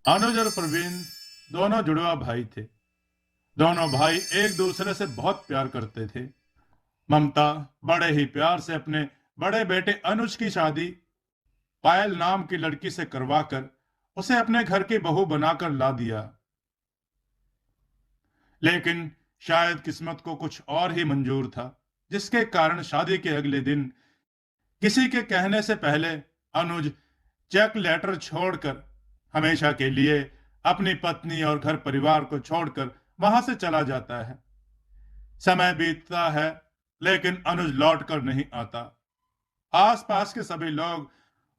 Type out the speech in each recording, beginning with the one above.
अनुज और प्रवीण दोनों जुड़वा भाई थे। दोनों भाई एक दूसरे से बहुत प्यार करते थे। ममता बड़े ही प्यार से अपने बड़े बेटे अनुज की शादी पायल नाम की लड़की से करवाकर उसे अपने घर की बहू बनाकर ला दिया। लेकिन शायद किस्मत को कुछ और ही मंजूर था, जिसके कारण शादी के अगले दिन किसी के कहने से पहले अनुज चेक लेटर छोड़कर हमेशा के लिए अपनी पत्नी और घर परिवार को छोड़कर वहां से चला जाता है। समय बीतता है, लेकिन अनुज लौट कर नहीं आता। आसपास के सभी लोग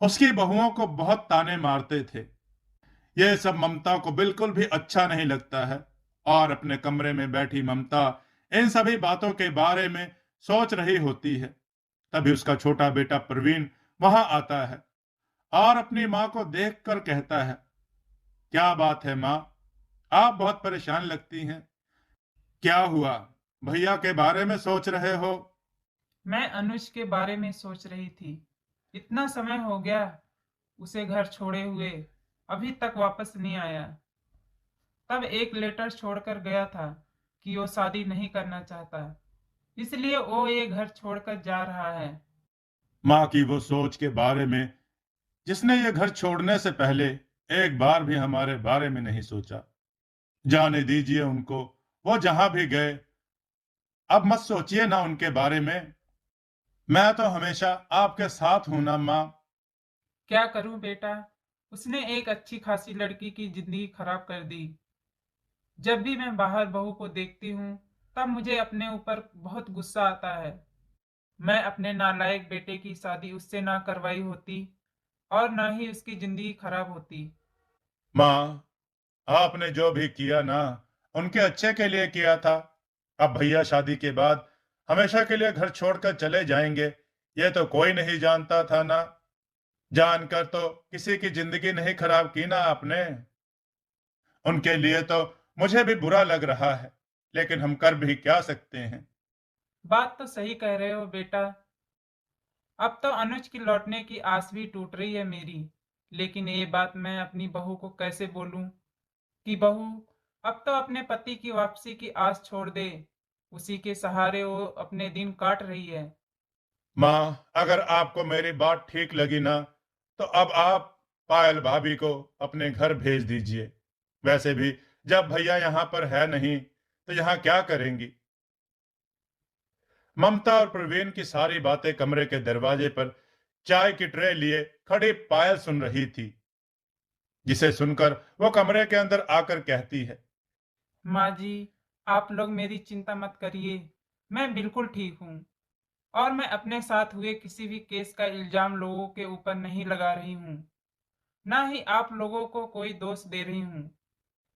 उसकी बहुओं को बहुत ताने मारते थे। यह सब ममता को बिल्कुल भी अच्छा नहीं लगता है और अपने कमरे में बैठी ममता इन सभी बातों के बारे में सोच रही होती है। तभी उसका छोटा बेटा प्रवीण वहां आता है और अपनी मां को देखकर कहता है, क्या बात है मां, आप बहुत परेशान लगती हैं। क्या हुआ? भैया के बारे में सोच रहे हो? मैं अनुज के बारे में सोच रही थी। इतना समय हो गया उसे घर छोड़े हुए, अभी तक वापस नहीं आया। तब एक लेटर छोड़कर गया था कि वो शादी नहीं करना चाहता, इसलिए वो ये घर छोड़कर जा रहा है। मां की वो सोच के बारे में जिसने ये घर छोड़ने से पहले एक बार भी हमारे बारे में नहीं सोचा। जाने दीजिए उनको, वो जहां भी गए। अब मत सोचिए ना उनके बारे में। मैं तो हमेशा आपके साथ हूं ना मां। क्या करूं बेटा, उसने एक अच्छी खासी लड़की की जिंदगी खराब कर दी। जब भी मैं बाहर बहू को देखती हूँ तब मुझे अपने ऊपर बहुत गुस्सा आता है। मैं अपने नालायक बेटे की शादी उससे ना करवाई होती और ना ही उसकी जिंदगी खराब होती। मां, आपने जो भी किया ना, उनके अच्छे के लिए किया था। अब भैया शादी के बाद हमेशा के लिए घर छोड़कर चले जाएंगे, ये तो कोई नहीं जानता था ना। जानकर तो किसी की जिंदगी नहीं खराब की ना आपने। उनके लिए तो मुझे भी बुरा लग रहा है, लेकिन हम कर भी क्या सकते हैं। बात तो सही कह रहे हो बेटा। अब तो अनुज की लौटने की आस भी टूट रही है मेरी। लेकिन ये बात मैं अपनी बहू को कैसे बोलूं कि बहू, अब तो अपने पति की वापसी की आस छोड़ दे। उसी के सहारे वो अपने दिन काट रही है। माँ, अगर आपको मेरी बात ठीक लगी ना, तो अब आप पायल भाभी को अपने घर भेज दीजिए। वैसे भी जब भैया यहाँ पर है नहीं, तो यहाँ क्या करेंगी? ममता और प्रवीण की सारी बातें कमरे के दरवाजे पर चाय की ट्रे लिए खड़ी पायल सुन रही थी, जिसे सुनकर वो कमरे के अंदर आकर कहती है। माँ जी, आप लोग मेरी चिंता मत करिए। मैं बिल्कुल ठीक हूँ और मैं अपने साथ हुए किसी भी केस का इल्जाम लोगों के ऊपर नहीं लगा रही हूँ। ना ही आप लोगों को कोई दोष दे रही हूँ।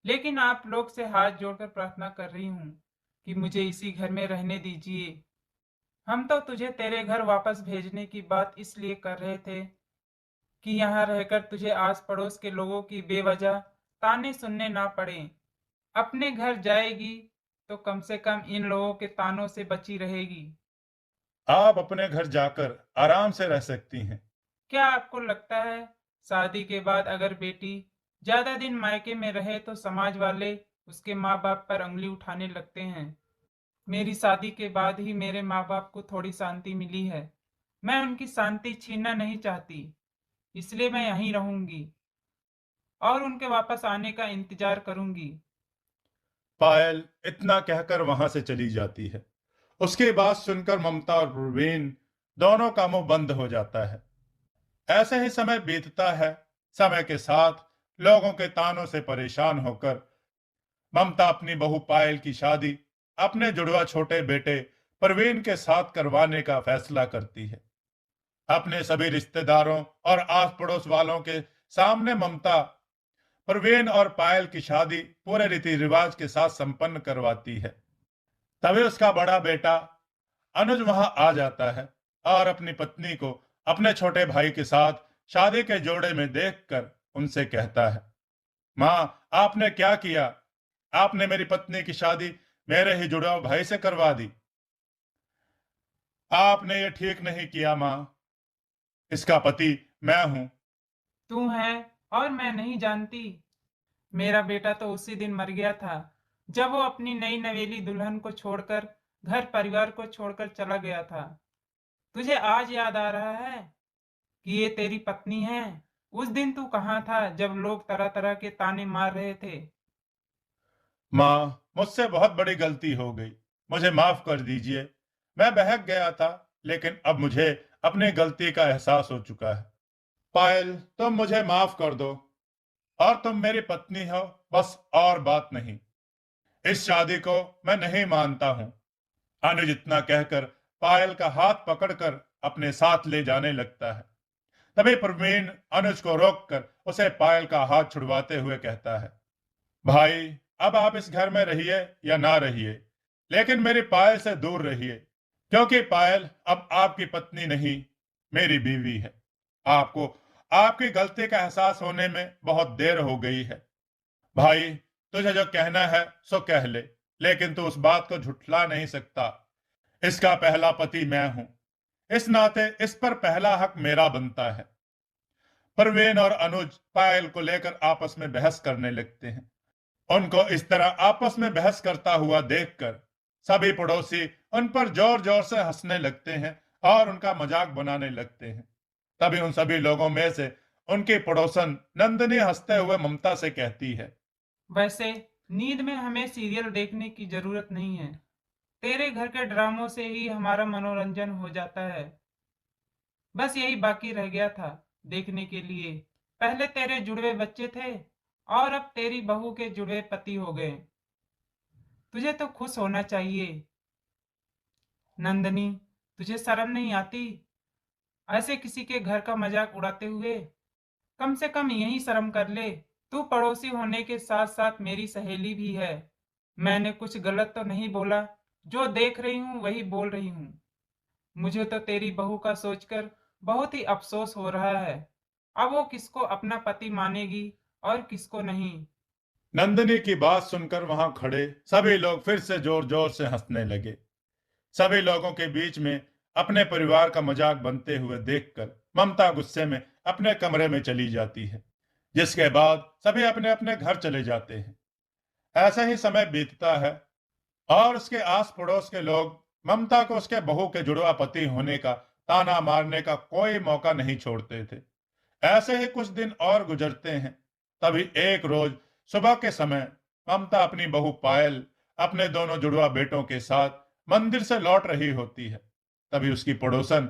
लेकिन आप लोग से हाथ जोड़कर प्रार्थना कर रही हूँ कि मुझे इसी घर में रहने दीजिए। हम तो तुझे तेरे घर वापस भेजने की बात इसलिए कर रहे थे कि यहाँ रहकर तुझे आस पड़ोस के लोगों की बेवजह ताने सुनने ना पड़े। अपने घर जाएगी तो कम से कम इन लोगों के तानों से बची रहेगी। आप अपने घर जाकर आराम से रह सकती हैं। क्या आपको लगता है शादी के बाद अगर बेटी ज्यादा दिन मायके में रहे तो समाज वाले उसके माँ बाप पर उंगली उठाने लगते हैं? मेरी शादी के बाद ही मेरे माँ बाप को थोड़ी शांति मिली है। मैं उनकी शांति छीनना नहीं चाहती, इसलिए मैं यहीं रहूंगी और उनके वापस आने का इंतजार करूंगी। पायल इतना कहकर वहां से चली जाती है। उसकी बात सुनकर ममता और प्रवीण दोनों का मुंह बंद हो जाता है। ऐसे ही समय बीतता है। समय के साथ लोगों के तानों से परेशान होकर ममता अपनी बहू पायल की शादी अपने जुड़वा छोटे बेटे प्रवीण के साथ करवाने का फैसला करती है। अपने सभी रिश्तेदारों और आस पड़ोस वालों के सामने ममता प्रवीण और पायल की शादी पूरे रीति रिवाज के साथ संपन्न करवाती है। तभी उसका बड़ा बेटा अनुज वहां आ जाता है और अपनी पत्नी को अपने छोटे भाई के साथ शादी के जोड़े में देखकर उनसे कहता है, मां, आपने क्या किया? आपने मेरी पत्नी की शादी मेरे ही जुड़वा भाई से करवा दी। आपने ये ठीक नहीं किया मां। इसका पति मैं हूं। तू है और मैं नहीं जानती। मेरा बेटा तो उसी दिन मर गया था जब वो अपनी नई नवेली दुल्हन को छोड़कर घर परिवार को छोड़कर चला गया था। तुझे आज याद आ रहा है कि ये तेरी पत्नी है? उस दिन तू कहाँ था जब लोग तरह तरह के ताने मार रहे थे? माँ, मुझसे बहुत बड़ी गलती हो गई। मुझे माफ कर दीजिए। मैं बहक गया था, लेकिन अब मुझे अपनी गलती का एहसास हो चुका है। पायल, तुम मुझे माफ कर दो। और तुम मेरी पत्नी हो, बस, और बात नहीं। इस शादी को मैं नहीं मानता हूं। अनुज इतना कहकर पायल का हाथ पकड़कर अपने साथ ले जाने लगता है। तभी प्रवीण अनुज को रोककर उसे पायल का हाथ छुड़वाते हुए कहता है, भाई, अब आप इस घर में रहिए या ना रहिए, लेकिन मेरी पायल से दूर रहिए, क्योंकि पायल अब आपकी पत्नी नहीं, मेरी बीवी है। आपको आपकी गलती का एहसास होने में बहुत देर हो गई है। भाई, तुझे जो कहना है सो कह ले, लेकिन तू उस बात को झुठला नहीं सकता। इसका पहला पति मैं हूं। इस नाते इस पर पहला हक मेरा बनता है। परवीन और अनुज पायल को लेकर आपस में बहस करने लगते हैं। उनको इस तरह आपस में बहस करता हुआ देखकर सभी पड़ोसी उन पर जोर जोर से हंसने लगते हैं और उनका मजाक बनाने लगते हैं। तभी उन सभी लोगों में से उनकी पड़ोसन नंदिनी हंसते हुए ममता से कहती है, वैसे नींद में हमें सीरियल देखने की जरूरत नहीं है। तेरे घर के ड्रामों से ही हमारा मनोरंजन हो जाता है। बस यही बाकी रह गया था देखने के लिए। पहले तेरे जुड़वे बच्चे थे और अब तेरी बहू के जुड़वे पति हो गए। तुझे तो खुश होना चाहिए। नंदनी, तुझे शर्म नहीं आती ऐसे किसी के घर का मजाक उड़ाते हुए? कम से कम यही शर्म कर ले। तू पड़ोसी होने के साथ साथ मेरी सहेली भी है। मैंने कुछ गलत तो नहीं बोला? जो देख रही हूँ वही बोल रही हूँ। मुझे तो तेरी बहू का सोचकर बहुत ही अफसोस हो रहा है। अब वो किसको अपना पति मानेगी और किसको नहीं। नंदिनी की बात सुनकर वहां खड़े सभी लोग फिर से जोर जोर से हंसने लगे। सभी लोगों के बीच में अपने परिवार का मजाक बनते हुए देखकर ममता गुस्से में अपने कमरे में चली जाती है, जिसके बाद सभी अपने अपने घर चले जाते हैं। ऐसा ही समय बीतता है और उसके आस पड़ोस के लोग ममता को उसके बहू के जुड़वा पति होने का ताना मारने का कोई मौका नहीं छोड़ते थे। ऐसे ही कुछ दिन और गुजरते हैं। तभी एक रोज सुबह के समय ममता अपनी बहू पायल अपने दोनों जुड़वा बेटों के साथ मंदिर से लौट रही होती है। तभी उसकी पड़ोसन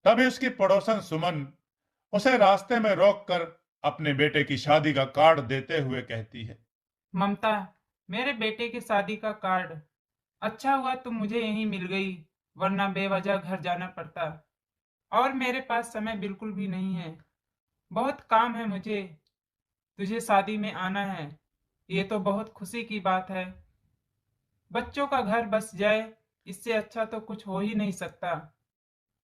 तभी उसकी पड़ोसन सुमन उसे रास्ते में रोककर अपने बेटे की शादी का कार्ड देते हुए कहती है, ममता, मेरे बेटे की शादी का कार्ड। अच्छा हुआ तुम मुझे यहीं मिल गई, वरना बेवजह घर जाना पड़ता। और मेरे पास समय बिल्कुल भी नहीं है। बहुत काम है मुझे। तुझे शादी में आना है, ये तो बहुत खुशी की बात है। बच्चों का घर बस जाए, इससे अच्छा तो कुछ हो ही नहीं सकता।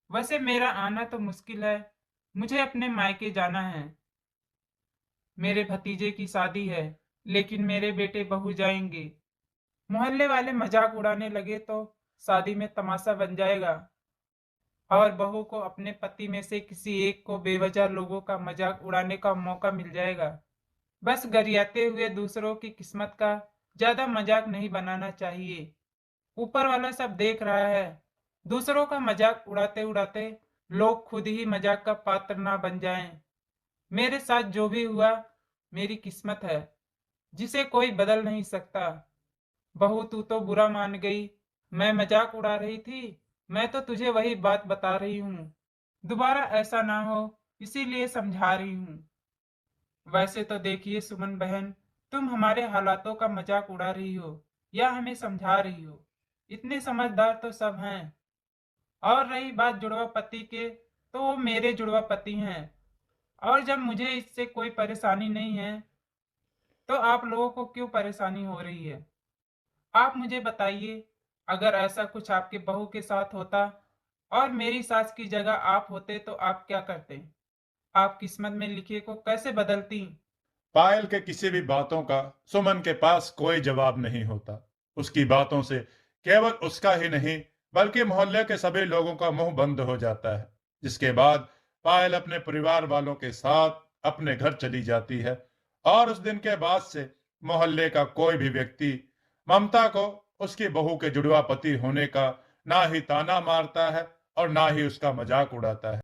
वैसे मेरा आना तो मुश्किल है। मुझे अपने मायके जाना है। मेरे भतीजे की शादी है, लेकिन मेरे बेटे बहू जाएंगे। मोहल्ले वाले मजाक उड़ाने लगे तो शादी में तमाशा बन जाएगा और बहू को अपने पति में से किसी एक को बेवजह लोगों का मजाक उड़ाने का मौका मिल जाएगा। बस गरियाते हुए दूसरों की किस्मत का ज्यादा मजाक नहीं बनाना चाहिए। ऊपर वाला सब देख रहा है। दूसरों का मजाक उड़ाते उड़ाते लोग खुद ही मजाक का पात्र ना बन जाएं। मेरे साथ जो भी हुआ मेरी किस्मत है, जिसे कोई बदल नहीं सकता। बहू, तू तो बुरा मान गई। मैं मजाक उड़ा रही थी। मैं तो तुझे वही बात बता रही हूँ। दोबारा ऐसा ना हो, इसीलिए समझा रही हूँ। वैसे तो देखिए सुमन बहन, तुम हमारे हालातों का मजाक उड़ा रही हो या हमें समझा रही हो। इतने समझदार तो सब हैं। और रही बात जुड़वा पति के, तो वो मेरे जुड़वा पति हैं। और जब मुझे इससे कोई परेशानी नहीं है, तो आप लोगों को क्यों परेशानी हो रही है? आप मुझे बताइए, अगर ऐसा कुछ आपके बहू के साथ होता और मेरी सास की जगह आप होते तो आप क्या करते? आप किस्मत में लिखे को कैसे बदलती? पायल के किसी भी बातों का सुमन के पास कोई जवाब नहीं होता। उसकी बातों से केवल उसका ही नहीं, बल्कि मोहल्ले के सभी लोगों का मुंह बंद हो जाता है। जिसके बाद पायल अपने परिवार वालों के साथ अपने घर चली जाती है और उस दिन के बाद से मोहल्ले का कोई भी व्यक्ति ममता को उसकी बहू के जुड़वा पति होने का ना ही ताना मारता है और ना ही उसका मजाक उड़ाता है।